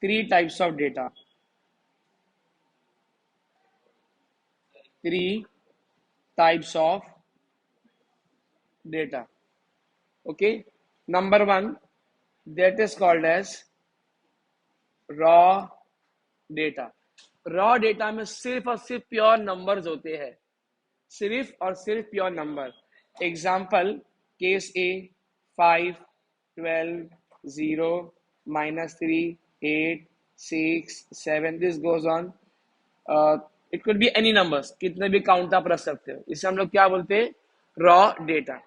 three types of data. Three types of data. Okay. Number one, that is called as raw data. Raw data में सिर्फ और सिर्फ pure numbers होते हैं, सिर्फ और सिर्फ pure number. Example case A 5, 12, 0, -3, 8, 6, 7, this goes on. It could be any numbers, कितने भी काउंट आप रख सकते हो. इसे हम लोग क्या बोलते हैं? Raw data.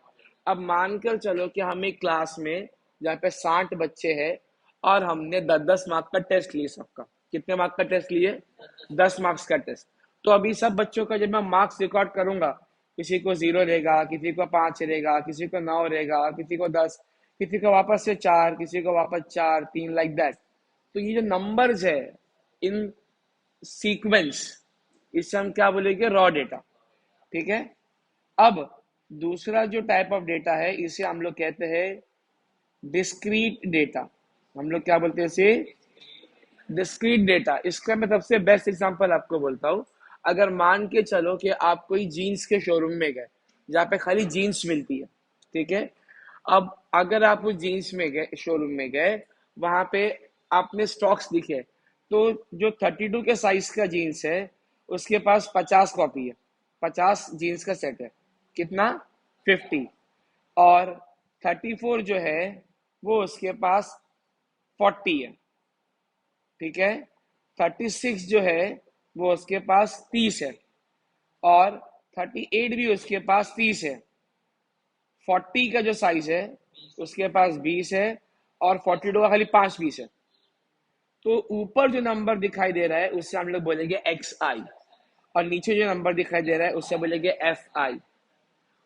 अब मानकर चलो कि हम एक क्लास में जहाँ पे 60 बच्चे हैं और हमने 10-10 मार्क्स का टेस्ट लिए सबका. कितने मार्क्स का टेस्ट लिए? 10 मार्क्स का टेस्ट. तो अभी सब बच्चों का जब मैं मार्क्स रिकॉर्ड करूंगा, किसी को 0 रहेगा, किसी को 5 रहेगा, किसी को 9 रहेगा, किसी को 10, किसी को वापस से 4, किसी को वापस 4, 3, लाइक दैट. तो ये जो नंबर्स है इन सीक्वेंस, इससे हम क्या बोलेंगे? Raw data. ठीक है. अब दूसरा जो टाइप ऑफ डेटा है, इसे हम लोग कहते हैं डिस्क्रीट डेटा. हम लोग क्या बोलते हैं इसे? Discrete data. इसका मैं सबसे बेस्ट एग्जांपल आपको बोलता हूँ. अगर मान के चलो कि आप कोई जीन्स के शोरूम में गए जहाँ पे खाली जीन्स मिलती है. ठीक है. अब अगर आप उस जीन्स में गए, शोरूम में गए, वहां पे आपने स्टॉक्स दिखे, तो जो 32 के साइज का जीन्स है उसके पास 50 कॉपी है, 50 जीन्स का सेट है. कितना? 50. और 34 जो है वो उसके पास 40 है. ठीक है. 36 जो है वो उसके पास 30 है. और 38 भी उसके पास 30 है. 40 का जो साइज है उसके पास 20 है. और 42 का खाली 5 पीस है. तो ऊपर जो नंबर दिखाई दे रहा है उससे हम लोग बोलेंगे XI, और नीचे जो नंबर दिखाई दे रहा है उससे बोलेंगे FI.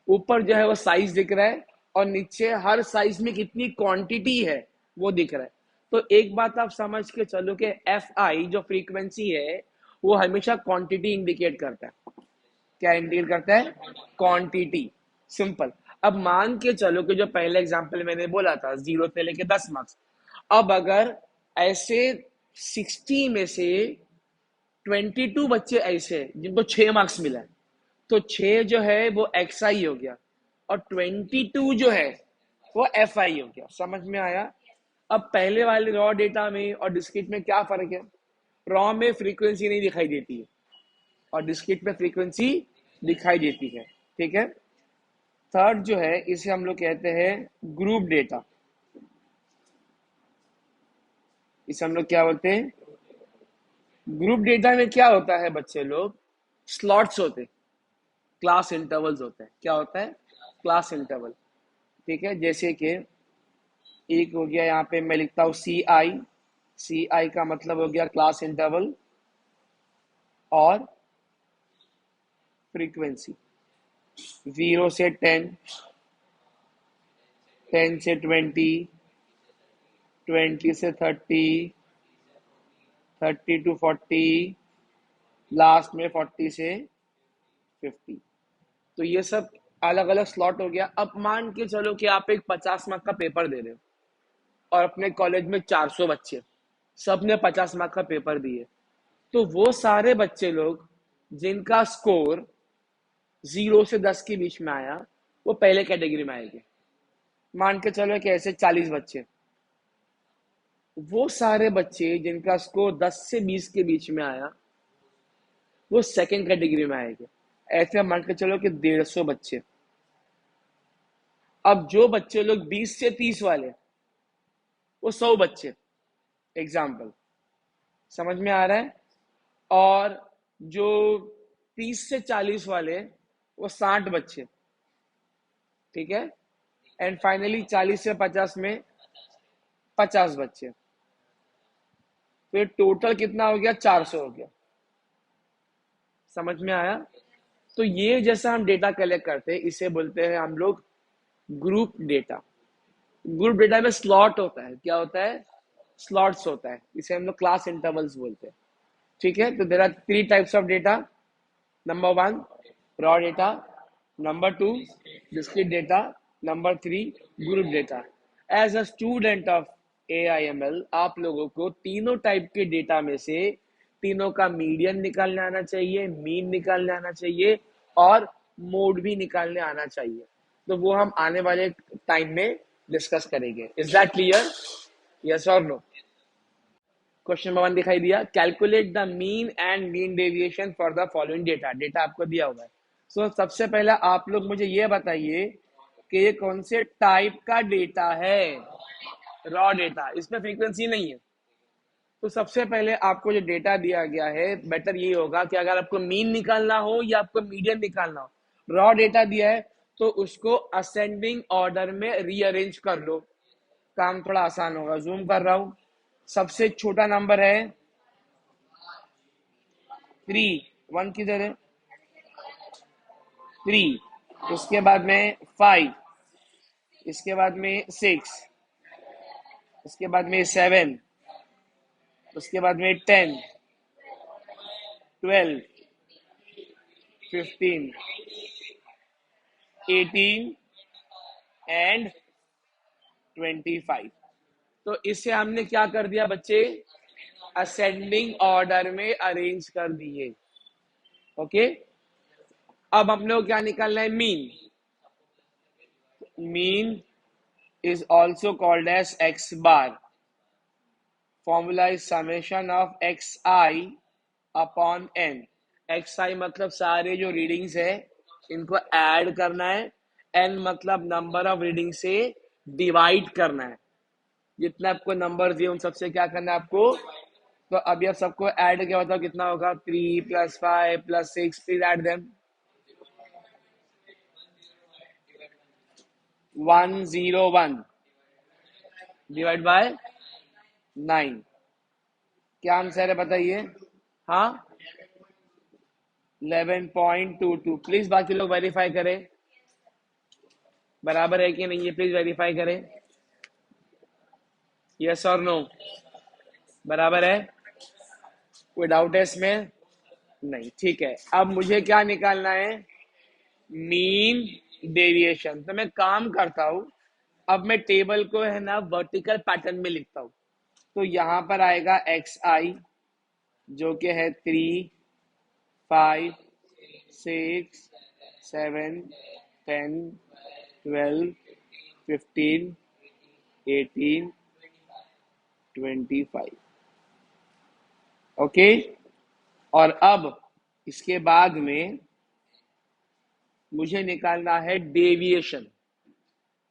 ऊपर जो है वो साइज दिख रहा है और नीचे हर साइज में कितनी क्वांटिटी है वो दिख रहा है. तो एक बात आप समझ के चलो कि FI जो फ्रीक्वेंसी है वो हमेशा क्वांटिटी इंडिकेट करता है. क्या इंडिकेट करता है? क्वांटिटी. सिंपल. अब मान के चलो कि जो पहले एग्जांपल मैंने बोला था 0 से लेके 10 मार्क्स, अब अगर ऐसे 60 में से 22 बच्चे ऐसे जिनको 6 मार्क्स मिला है, तो 6 जो है वो XI हो गया और 22 जो है वो FI हो गया. समझ में आया? अब पहले वाले रॉ डेटा में और डिस्क्रीट में क्या फर्क है? रॉ में फ्रीक्वेंसी नहीं दिखाई देती है और डिस्क्रीट में फ्रीक्वेंसी दिखाई देती है. ठीक है. थर्ड जो है इसे हम लोग कहते हैं ग्रुप डेटा. इसे हम लोग क्या बोलते हैं? ग्रुप डेटा में क्या होता है बच्चे लोग? स्लॉट्स होते, क्लास इंटरवल्स होते हैं. क्या होता है? Class interval. ठीक है. जैसे कि एक हो गया, यहाँ पे मैं लिखता हूँ CI का मतलब हो गया क्लास इंटरवल और फ्रीक्वेंसी. 0 से 10, 10 से 20, 20 से 30, 30 to 40, लास्ट में 40 से 50. तो ये सब अलग अलग स्लॉट हो गया. अब मान के चलो कि आप एक 50 मार्क का पेपर दे रहे हो और अपने कॉलेज में 400 बच्चे, सबने 50 मार्क का पेपर दिए. तो वो सारे बच्चे लोग जिनका स्कोर 0 से 10 के बीच में आया वो पहले कैटेगरी में आएंगे. मान के चलो कि ऐसे 40 बच्चे, वो सारे बच्चे जिनका स्कोर 10 से 20 के बीच में आया वो सेकंड कैटेगरी में आएंगे. ऐसे मान के चलो कि 150 बच्चे. अब जो बच्चे लोग 20 से 30 वाले वो 100 बच्चे. एग्जाम्पल. समझ में आ रहा है? और जो 30 से 40 वाले वो 60 बच्चे. ठीक है. एंड फाइनली 40 से 50 में 50 बच्चे. तो ये टोटल कितना हो गया? 400 हो गया. समझ में आया? तो ये जैसा हम डेटा कलेक्ट करते हैं इसे बोलते हैं हम लोग ग्रुप डेटा. ग्रुप डेटा में स्लॉट होता है. क्या होता है? स्लॉट्स होता है. इसे हम लोग क्लास इंटरवल्स बोलते हैं. ठीक है. तो there are 3 types of data. Number 1 raw data, number 2 discrete data, number 3 group data. As a student of AIML आप लोगों को तीनों टाइप के डेटा में से तीनों का मीडियन निकालने आना चाहिए, मीन निकालने आना चाहिए और मोड भी निकालने आना चाहिए। तो वो हम आने वाले टाइम में डिस्कस करेंगे। Is that clear? यस और नो? क्वेश्चन नंबर 1 दिखाई दिया, calculate the mean and mean deviation for the following data. Data आपको दिया हुआ है। सो सबसे पहले आप लोग मुझे ये बताइए कि ये कौन से टाइप का डेटा है। रॉ डेटा, इसमें फ्रीक्वेंसी नहीं है। तो सबसे पहले आपको जो डेटा दिया गया है, बेटर ये होगा कि अगर आपको मीन निकालना हो या आपको मीडियन निकालना हो, रॉ डेटा दिया है तो उसको असेंडिंग ऑर्डर में रीअरेंज कर लो, काम थोड़ा आसान होगा। जूम कर रहा हूं। सबसे छोटा नंबर है 3, 1 किधर है? 3, उसके बाद में 5, इसके बाद में 6, इसके बाद में 7, उसके बाद में 10, 12, 15, 18 एंड 25। तो इसे हमने क्या कर दिया बच्चे? असेंडिंग ऑर्डर में अरेंज कर दिए। ओके, अब हम लोग क्या निकालना है? Mean. Mean is also called as x bar. Formula is summation of xi upon n. xi मतलब सारे जो रीडिंग्स है इनको ऐड करना है, n मतलब नंबर ऑफ रीडिंग से डिवाइड करना है। जितना आपको नंबर दिए उन सबसे क्या करना है आपको? तो अभी आप सबको ऐड क्या बताओ कितना होगा? 3 + 5 + 6, please add them. 101 divide by 9। क्या आंसर है बताइए? हाँ, 11.22। प्लीज बाकी लोग वेरीफाई करें बराबर है कि नहीं है, प्लीज वेरीफाई करें। यस और नो? बराबर है? कोई डाउट है इसमें? नहीं, ठीक है। अब मुझे क्या निकालना है? Mean deviation. तो मैं काम करता हूं, अब मैं टेबल को है ना वर्टिकल पैटर्न में लिखता हूं। तो यहां पर आएगा xi जो कि है 3, 5, 6, 7, 10, 12, 15, 18, 25। ओके, और अब इसके बाद में मुझे निकालना है डेविएशन।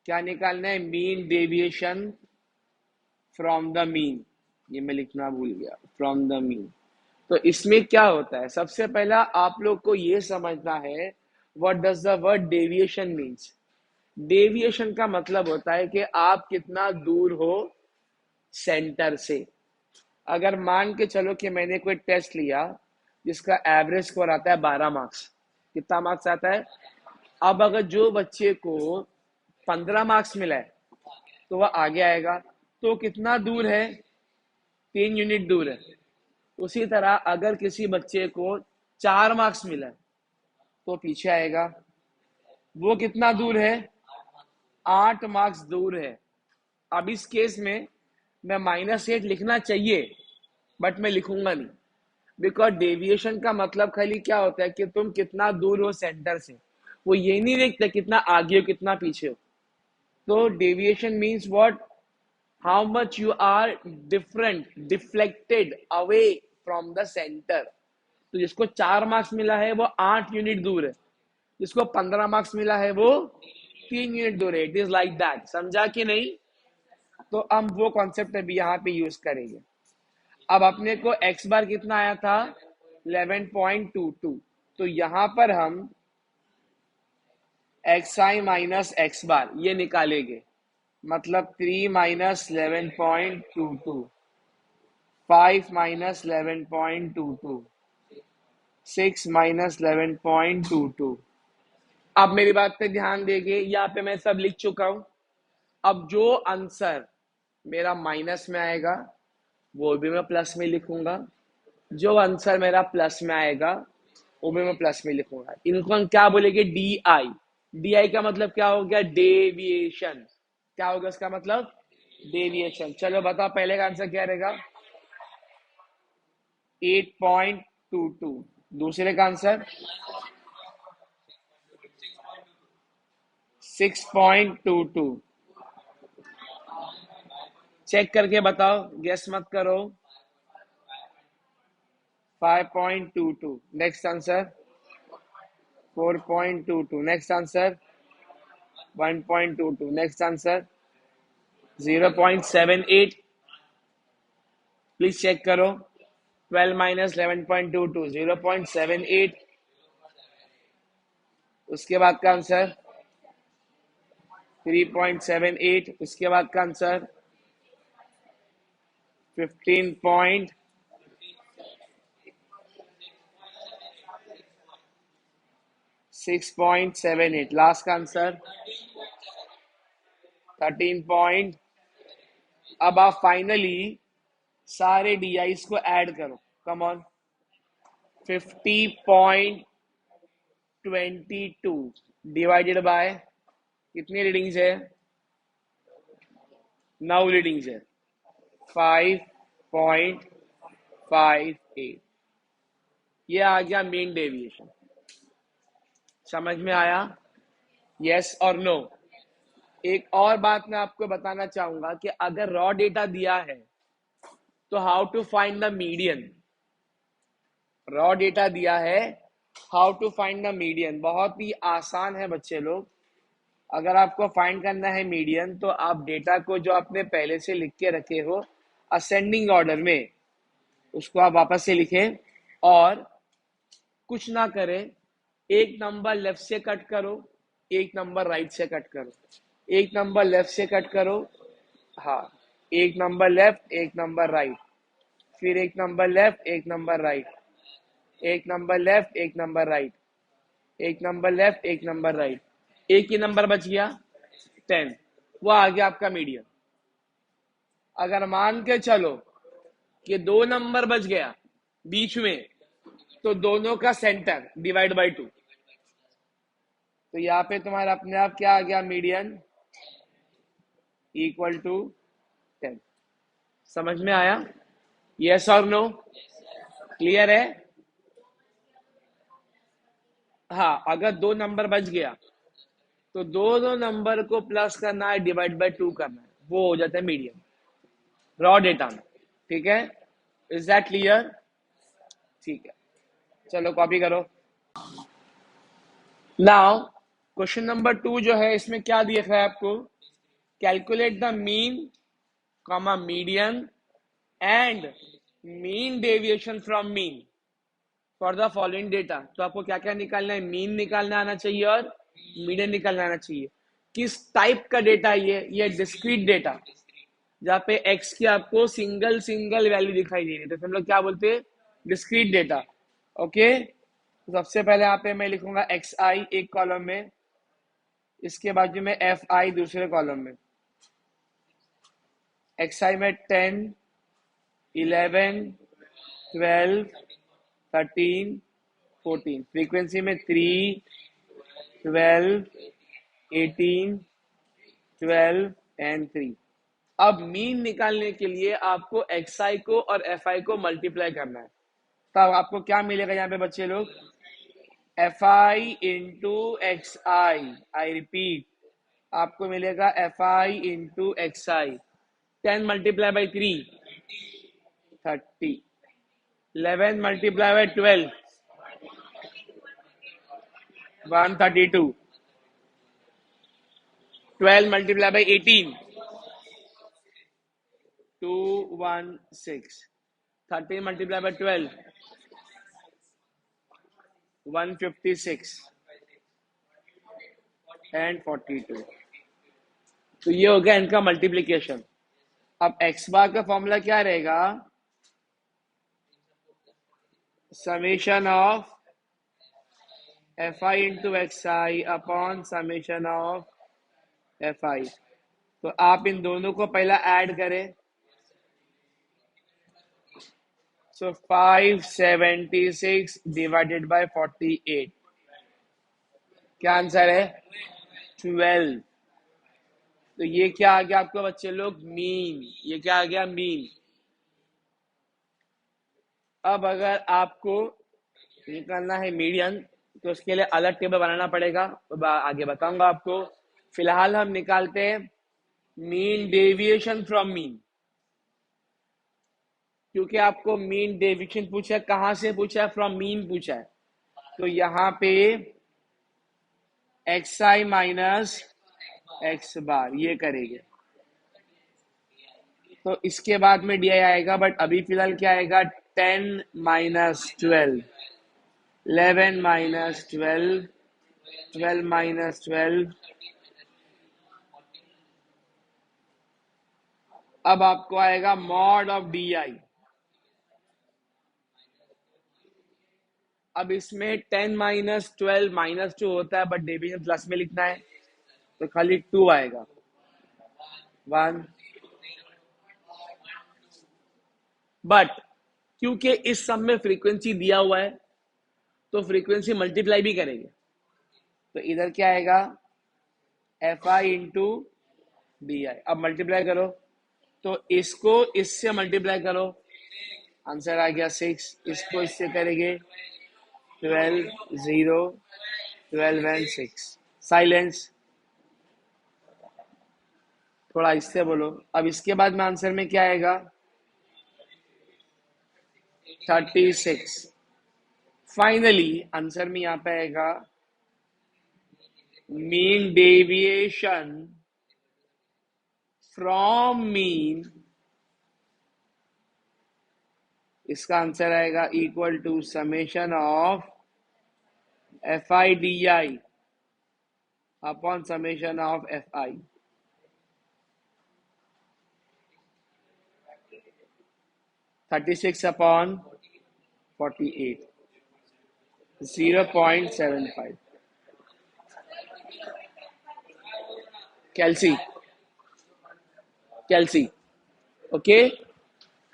क्या निकालना है? Mean deviation from the mean. ये मैं लिखना भूल गया, फ्रॉम द मीन। तो इसमें क्या होता है? सबसे पहला आप लोग को ये समझना है what does the word deviation means. Deviation का मतलब होता है कि आप कितना दूर हो सेंटर से। अगर मान के चलो कि मैंने कोई टेस्ट लिया जिसका एवरेज स्कोर आता है 12 मार्क्स। कितना मार्क्स आता है? अब अगर जो बच्चे को 15 मार्क्स मिला है तो वह आगे आएगा। तो कितना दूर है? 3 यूनिट दूर है। उसी तरह अगर किसी बच्चे को 4 मार्क्स मिला है तो पीछे आएगा। वो कितना दूर है? 8 मार्क्स दूर है। अब इस केस में मैं -8 लिखना चाहिए बट मैं लिखूंगा नहीं, बिकॉज डेविएशन का मतलब खाली क्या होता है कि तुम कितना दूर हो सेंटर से। वो ये नहीं देखते कितना आगे हो कितना पीछे हो। तो deviation means what? How much you are deflected away from the centre. तो जिसको 4 मार्क्स मिला है वो 8 यूनिट दूर है, जिसको 15 मार्क्स मिला है वो 3 यूनिट दूर है। It is like that. समझा कि नहीं? तो हम वो कॉन्सेप्ट अभी यहाँ पे यूज करेंगे। अब अपने को x बार कितना आया था? 11.22। तो यहां पर हम xi माइनस x बार ये निकालेंगे। मतलब 3 माइनस 11.22, 5 माइनस 11.22, 6 माइनस 11.22। अब मेरी बात पे ध्यान देंगे, यहाँ पे मैं सब लिख चुका हूं। अब जो आंसर मेरा माइनस में आएगा वो भी मैं प्लस में लिखूंगा, जो आंसर मेरा प्लस में आएगा वो भी मैं प्लस में लिखूंगा। इनको हम क्या बोलेंगे? D I. डी आई का मतलब क्या हो गया? डेविएशन। क्या होगा इसका मतलब? डेविएशन। चलो बताओ पहले का आंसर क्या रहेगा? 8.22। दूसरे का आंसर 6.22। चेक करके बताओ, गेस मत करो। 5.22। Next answer 4.22। Next answer 1.22। Next answer 0.78। Please check करो। 12 माइनस 11.22 0.78। उसके बाद का आंसर 3.78। उसके बाद का आंसर 15.6.78। लास्ट का आंसर 13 अब आप फाइनली सारे डीआईस को ऐड करो। Come on. 50.22 डिवाइडेड बाय कितनी रीडिंग्स है? 9 रीडिंग्स है। 5.58। ये आ गया मीन डेविएशन। समझ में आया? यस और नो? एक और बात मैं आपको बताना चाहूंगा कि अगर रॉ डेटा दिया है तो how to find the median. Raw data दिया है, how to find the median बहुत ही आसान है बच्चे लोग। अगर आपको फाइंड करना है मीडियन तो आप डेटा को जो आपने पहले से लिख के रखे हो असेंडिंग ऑर्डर में, उसको आप वापस से लिखें और कुछ ना करें। एक नंबर लेफ्ट से कट करो, एक नंबर राइट से कट करो। एक नंबर लेफ्ट से कट करो, हाँ, एक नंबर लेफ्ट एक नंबर राइट, फिर एक नंबर लेफ्ट एक नंबर राइट, एक नंबर लेफ्ट एक नंबर राइट, एक नंबर लेफ्ट एक नंबर राइट। एक ही नंबर बच गया 10। वो आ गया आपका मीडियन। अगर मान के चलो कि 2 नंबर बच गया बीच में, तो दोनों का सेंटर डिवाइड बाय 2। तो यहाँ पे तुम्हारा अपने आप क्या आ गया? Median equal to 10। समझ में आया? यस और नो? क्लियर है? हाँ, अगर 2 नंबर बच गया तो दोनों नंबर को प्लस करना है, डिवाइड बाय 2 करना है, वो हो जाता है मीडियन रॉ डेटा में। ठीक है? Is that clear? ठीक है, चलो कॉपी करो। नाउ क्वेश्चन नंबर 2 जो है, इसमें क्या दिया है आपको? Calculate the mean comma median and mean deviation from mean for the following data. तो आपको क्या क्या निकालना है? मीन निकालना आना चाहिए और मीडियन निकालना आना चाहिए। किस टाइप का डेटा है ये डिस्क्रीट डेटा, जहाँ पे एक्स की आपको सिंगल सिंगल वैल्यू दिखाई दे रही है, तो हम लोग क्या बोलते हैं? Discrete data. ओके, तो सबसे पहले यहाँ पे मैं लिखूंगा एक्स आई एक कॉलम में, इसके बाजू में एफ आई दूसरे कॉलम में। एक्स आई में 10, 11, 12, 13, 14। फ्रीक्वेंसी में 3, 12, 18, 12 एंड 3। अब मीन निकालने के लिए आपको एक्स आई को और एफ आई को मल्टीप्लाई करना है। तब आपको क्या मिलेगा यहाँ पे बच्चे लोग? F i into x I. I repeat, आपको मिलेगा F i into x I. 10 multiply by 3 30। 11 multiply by 12 132। 12 multiply by 18 216। 13 multiply by 12 156 and 42। तो ये हो गया इनका मल्टीप्लीकेशन। अब एक्स बार का फॉर्मूला क्या रहेगा? Summation of F i into x i upon summation of F i. तो आप इन दोनों को पहला ऐड करें। सो 576 डिवाइडेड बाय 48। क्या आंसर है? 12। तो ये क्या आ गया आपको बच्चे लोग, मीन। ये क्या आ गया, मीन। अब अगर आपको निकालना है मीडियन, तो उसके लिए अलग टेबल बनाना पड़ेगा, तो आगे बताऊंगा आपको। फिलहाल हम निकालते हैं मीन डेविएशन फ्रॉम मीन, क्योंकि आपको मीन डेविएशन पूछा है, कहां से पूछा है, फ्रॉम मीन पूछा है। तो यहाँ पे एक्स आई माइनस एक्स बार ये करेंगे, तो इसके बाद में डी आई आएगा, बट अभी फिलहाल क्या आएगा, 10 - 12, 11 - 12, 12 - 12। अब आपको आएगा मॉड ऑफ डी आई। अब इसमें 10 - 12 -2 होता है, बट डिवीजन प्लस में लिखना है, तो खाली 2 आएगा, 1। बट क्योंकि इस सम में फ्रीक्वेंसी दिया हुआ है, तो फ्रीक्वेंसी मल्टीप्लाई भी करेंगे, तो इधर क्या आएगा, f i into D I. अब मल्टीप्लाई करो, तो इसको इससे मल्टीप्लाई करो, आंसर आ गया 6। इसको इससे करेंगे 12, 0, 12 एंड 6। साइलेंस, थोड़ा इससे बोलो। अब इसके बाद में आंसर में क्या आएगा, 36। फाइनली आंसर में यहाँ पे आएगा मीन डेविएशन फ्रॉम मीन, इसका आंसर आएगा equal to summation of F I D I upon summation of F I. 36 upon 48, 0.75 calci, calci. Okay,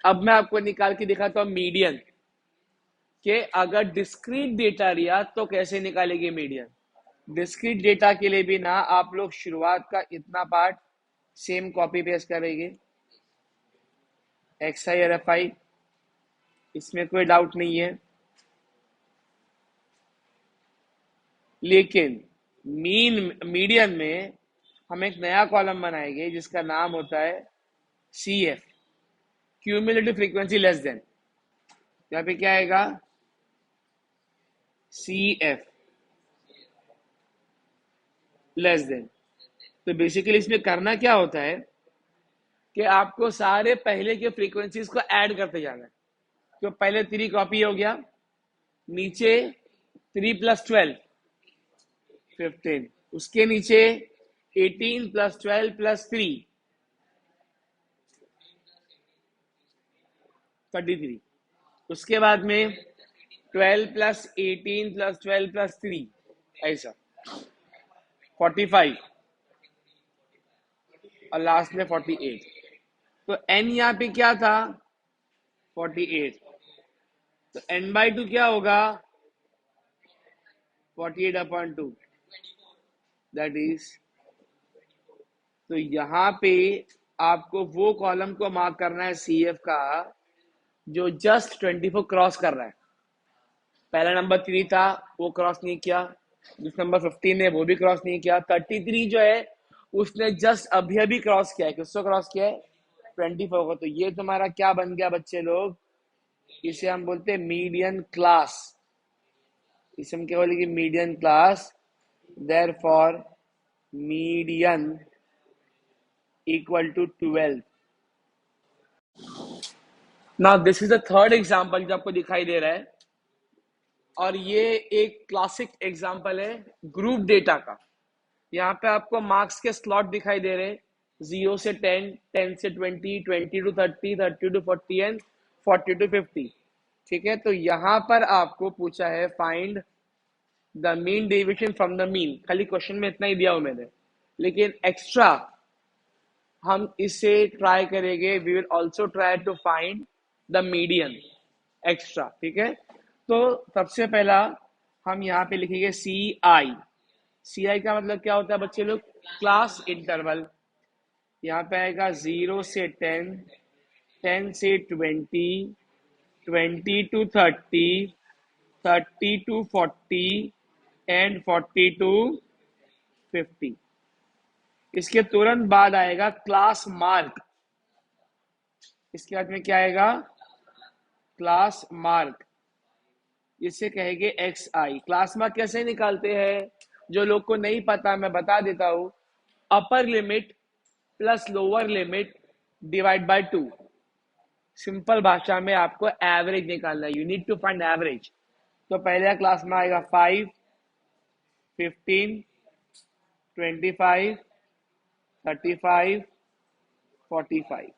अब मैं आपको निकाल के दिखाता हूं मीडियन, कि अगर डिस्क्रीट डेटा लिया तो कैसे निकालेंगे मीडियन। डिस्क्रीट डेटा के लिए भी ना आप लोग शुरुआत का इतना पार्ट सेम कॉपी पेस्ट करेंगे, एक्स आई और एफ आई, इसमें कोई डाउट नहीं है। लेकिन मीडियन में हम एक नया कॉलम बनाएंगे जिसका नाम होता है C F, cumulative frequency less than. यहाँ पे क्या आएगा, सी एफ लेस देन। तो बेसिकली इसमें करना क्या होता है कि आपको सारे पहले के फ्रीक्वेंसीज को ऐड करते जाना है। तो पहले 3 कॉपी हो गया, नीचे 3 + 12 15, उसके नीचे 18 + 12 + 3 33, उसके बाद में 12 + 18 + 12 + 3, ऐसा 45, और लास्ट में 48। तो n यहाँ पे क्या था, 48, तो n/2 क्या होगा, 48/2, दैट इज। तो यहाँ पे आपको वो कॉलम को मार्क करना है सी एफ का जो जस्ट 24 क्रॉस कर रहा है। पहला नंबर 3 था, वो क्रॉस नहीं किया, जिस नंबर 15 है वो भी क्रॉस नहीं किया, 33 जो है उसने जस्ट अभी अभी क्रॉस किया है। किसको क्रॉस किया है, 24 को। तो ये तुम्हारा क्या बन गया बच्चे लोग, इसे हम बोलते हैं मीडियन क्लास। इसे हम क्या बोलेंगे, median class. Therefore median equal to 12। Now this is the third example जो आपको दिखाई दे रहा है, और ये एक क्लासिक एग्जांपल है ग्रुप डेटा का। यहाँ पे आपको मार्क्स के स्लॉट दिखाई दे रहे हैं, 0 से 10, 10 से 20, 20 to 30, 30 to 40 एंड 40 to 50। ठीक है, तो यहाँ पर आपको पूछा है find the mean deviation from the mean. खाली क्वेश्चन में इतना ही दिया हूं मैंने, लेकिन एक्स्ट्रा हम इसे ट्राई करेंगे, we will also try to find the median extra. ठीक है, तो सबसे पहला हम यहाँ पे लिखेंगे सी आई। सी आई का मतलब क्या होता है बच्चे लोग, क्लास इंटरवल। यहाँ पे आएगा 0 से 10, 10 से 20, 20 to 30, 30 to 40 एंड 40 to 50। इसके तुरंत बाद आएगा क्लास मार्क। इसके बाद में क्या आएगा? Class mark. इसे कहेंगे एक्स आई। क्लास मार्क कैसे निकालते हैं? जो लोग को नहीं पता मैं बता देता हूं। Upper limit plus lower limit divide by 2। Simple भाषा में आपको एवरेज निकालना है। You need to find average. तो पहले क्लास में आएगा 5, 15, 25, 35, 45।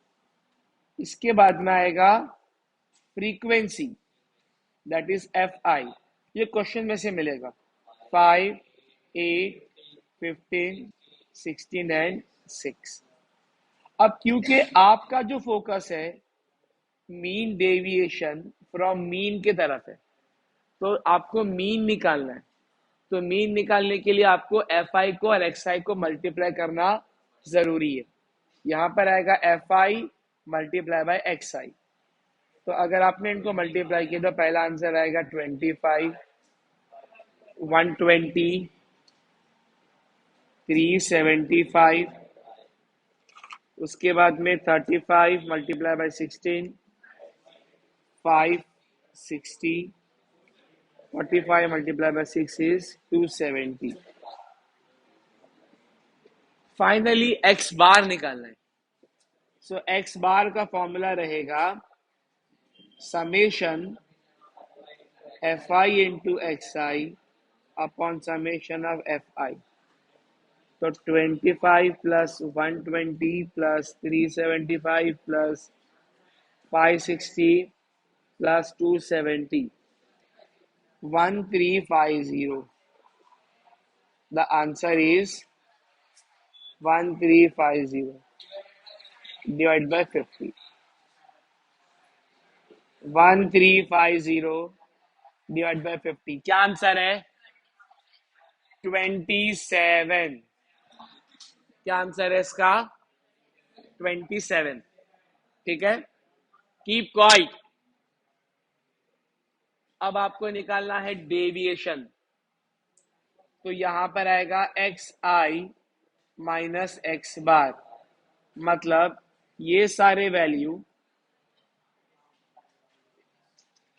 इसके बाद में आएगा frequency, that is F I. ये क्वेश्चन में से मिलेगा 5, 8, 15, 16 एंड 6। अब क्योंकि आपका जो फोकस है मीन डेविएशन फ्रॉम मीन के तरफ है, तो आपको मीन निकालना है। तो मीन निकालने के लिए आपको एफ आई को और एक्स आई को मल्टीप्लाई करना जरूरी है। यहां पर आएगा f i multiply by x i. तो अगर आपने इनको मल्टीप्लाई किया तो पहला आंसर आएगा 25, 120, 375। उसके बाद में 35 multiply by 16, 560। 45 multiplied by 6 is 270। Finally x bar निकालना है। सो एक्स बार का फॉर्मूला रहेगा summation f i into x i upon summation of F i. तो 25 plus 120 plus 375 plus 560 plus 270, 1350। The answer is 1350 divided by 50। 1350 divided by 50 क्या answer है? 27। क्या answer है इसका? 27। ठीक है, कीप क्वाइट। अब आपको निकालना है डेविएशन। तो यहां पर आएगा एक्स आई माइनस एक्स बार, मतलब ये सारे वैल्यू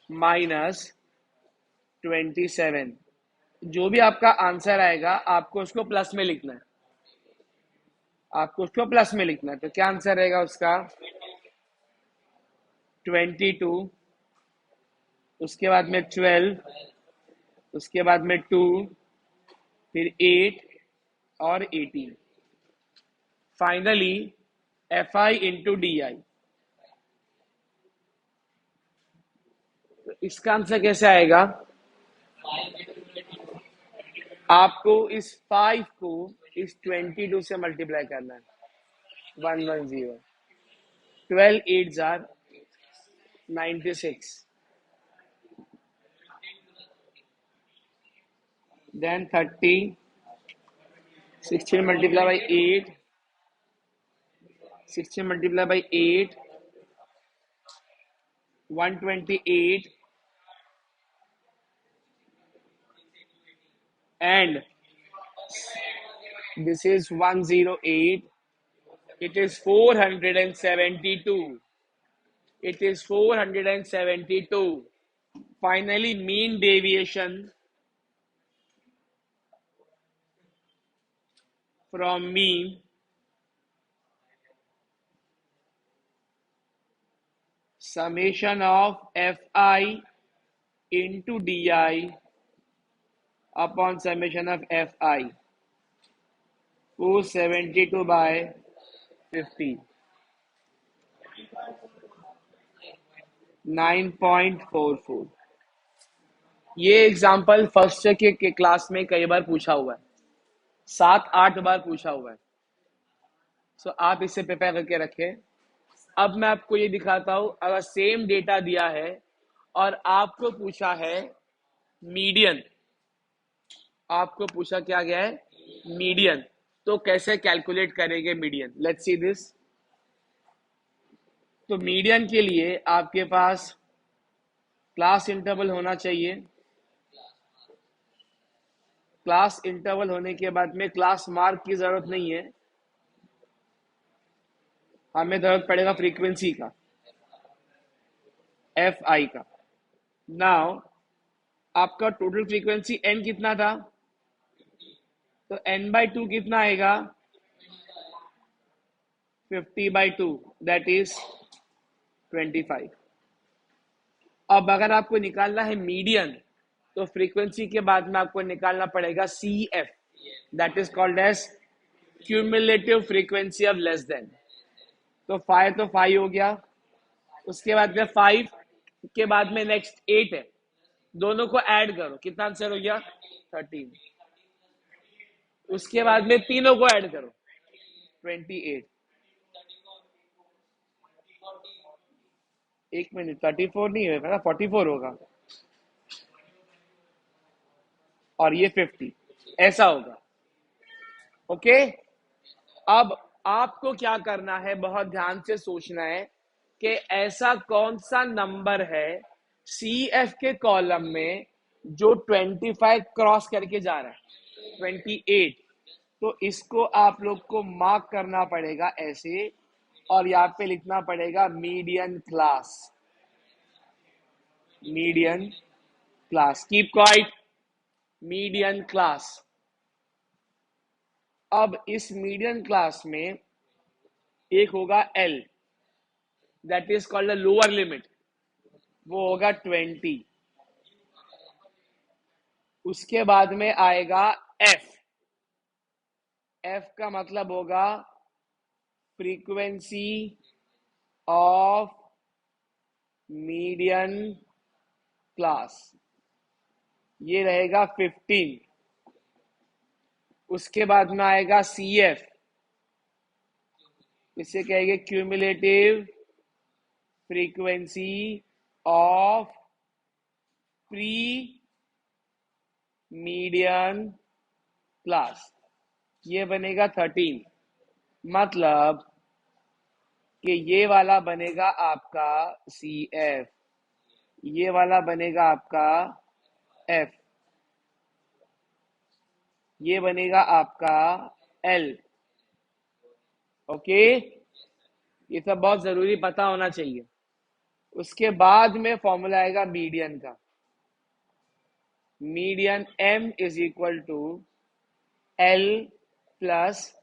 माइनस 27। जो भी आपका आंसर आएगा आपको उसको प्लस में लिखना है। आपको उसको प्लस में लिखना है। तो क्या आंसर रहेगा उसका? 22, उसके बाद में 12, उसके बाद में 2, फिर 8 और 18। Finally F i into D I. तो इसका आंसर कैसे आएगा? आपको इस 5 को इस 22 से मल्टीप्लाई करना है। 110, 12 8s are 96, then 30, 16 multiplied by 8, 16 multiplied by 8, 128, and this is 108. It is 472. It is 472. Finally, mean deviation from mean summation of fi into di upon summation of fi, 472 by 50, 9.44। ये एग्जाम्पल फर्स्ट के class में कई बार पूछा हुआ है, 7-8 बार पूछा हुआ है। सो आप इसे प्रिपेयर करके रखें। अब मैं आपको ये दिखाता हूं, अगर सेम डेटा दिया है और आपको पूछा है मीडियन, आपको पूछा क्या गया है? मीडियन। तो कैसे कैलकुलेट करेंगे मीडियन? Let's see this. तो मीडियन के लिए आपके पास क्लास इंटरवल होना चाहिए। क्लास इंटरवल होने के बाद में क्लास मार्क की जरूरत नहीं है, हमें जरूरत पड़ेगा फ्रीक्वेंसी का, एफ आई का। नाउ आपका टोटल फ्रीक्वेंसी एन कितना था? तो n/2 कितना आएगा? 50/2, दैट इज 25। अब अगर आपको निकालना है मीडियन, तो फ्रीक्वेंसी के बाद में आपको निकालना पड़ेगा C F, that is called as cumulative frequency of less than. तो 5 हो गया, उसके बाद में 5 के बाद में नेक्स्ट 8 है, दोनों को ऐड करो, कितना आंसर हो गया? 13। उसके बाद में तीनों को ऐड करो, 28। एक मिनट, 34 नहीं होगा ना, 44 होगा, और ये 50, ऐसा होगा। ओके, अब आपको क्या करना है, बहुत ध्यान से सोचना है कि ऐसा कौन सा नंबर है सी एफ के कॉलम में जो 25 क्रॉस करके जा रहा है, 28। तो इसको आप लोग को मार्क करना पड़ेगा ऐसे, और यहाँ पे लिखना पड़ेगा median class, median class, keep quiet, median class. अब इस मीडियन क्लास में एक होगा L, that is called lower limit, वो होगा 20। उसके बाद में आएगा एफ, एफ का मतलब होगा फ्रीक्वेंसी ऑफ मीडियन क्लास, ये रहेगा 15। उसके बाद में आएगा सी एफ, इसे कहेंगे cumulative frequency of pre median class, ये बनेगा 13। मतलब कि ये वाला बनेगा आपका सी एफ, ये वाला बनेगा आपका एफ, ये बनेगा आपका एल। ओके, ये सब बहुत जरूरी पता होना चाहिए। उसके बाद में फॉर्मूला आएगा मीडियन का, median M is equal to L plus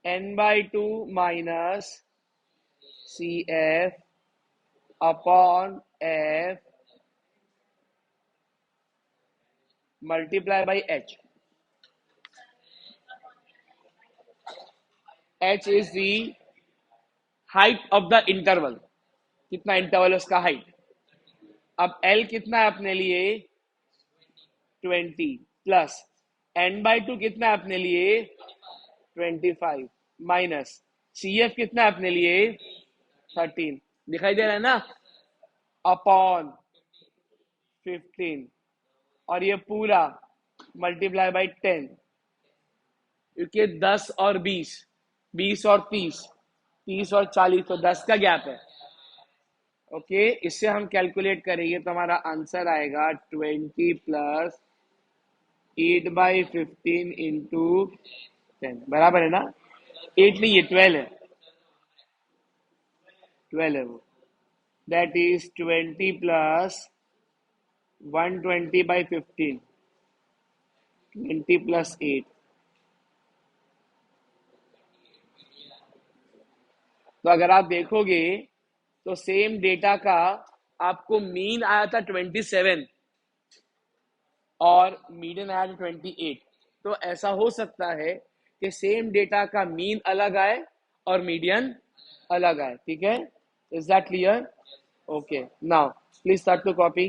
n/2 minus C F upon F multiply by H. H is the height of the interval, कितना इंटरवल है उसका हाइट। अब एल कितना है अपने लिए? 20 प्लस n/2 कितना है अपने लिए? 25 माइनस सी एफ कितना है अपने लिए? 13, दिखाई दे रहा है ना, अपॉन 15, और ये पूरा मल्टीप्लाई बाई 10, क्योंकि 10 और 20, 20 और 30, 30 और 40, तो 10 का गैप है। ओके, इससे हम कैलकुलेट करेंगे तो हमारा आंसर आएगा 20 प्लस 8/15 इंटू 10, बराबर है ना? 8 नहीं, ये 12 है, 12 है वो, दैट इज 20 प्लस 120/15, 20 प्लस 8। तो अगर आप देखोगे तो सेम डेटा का आपको मीन आया था 27 और मीडियन आया था 28। तो ऐसा हो सकता है कि सेम डेटा का मीन अलग आए और मीडियन अलग आए, ठीक है? Is that clear? Okay, now please start to copy.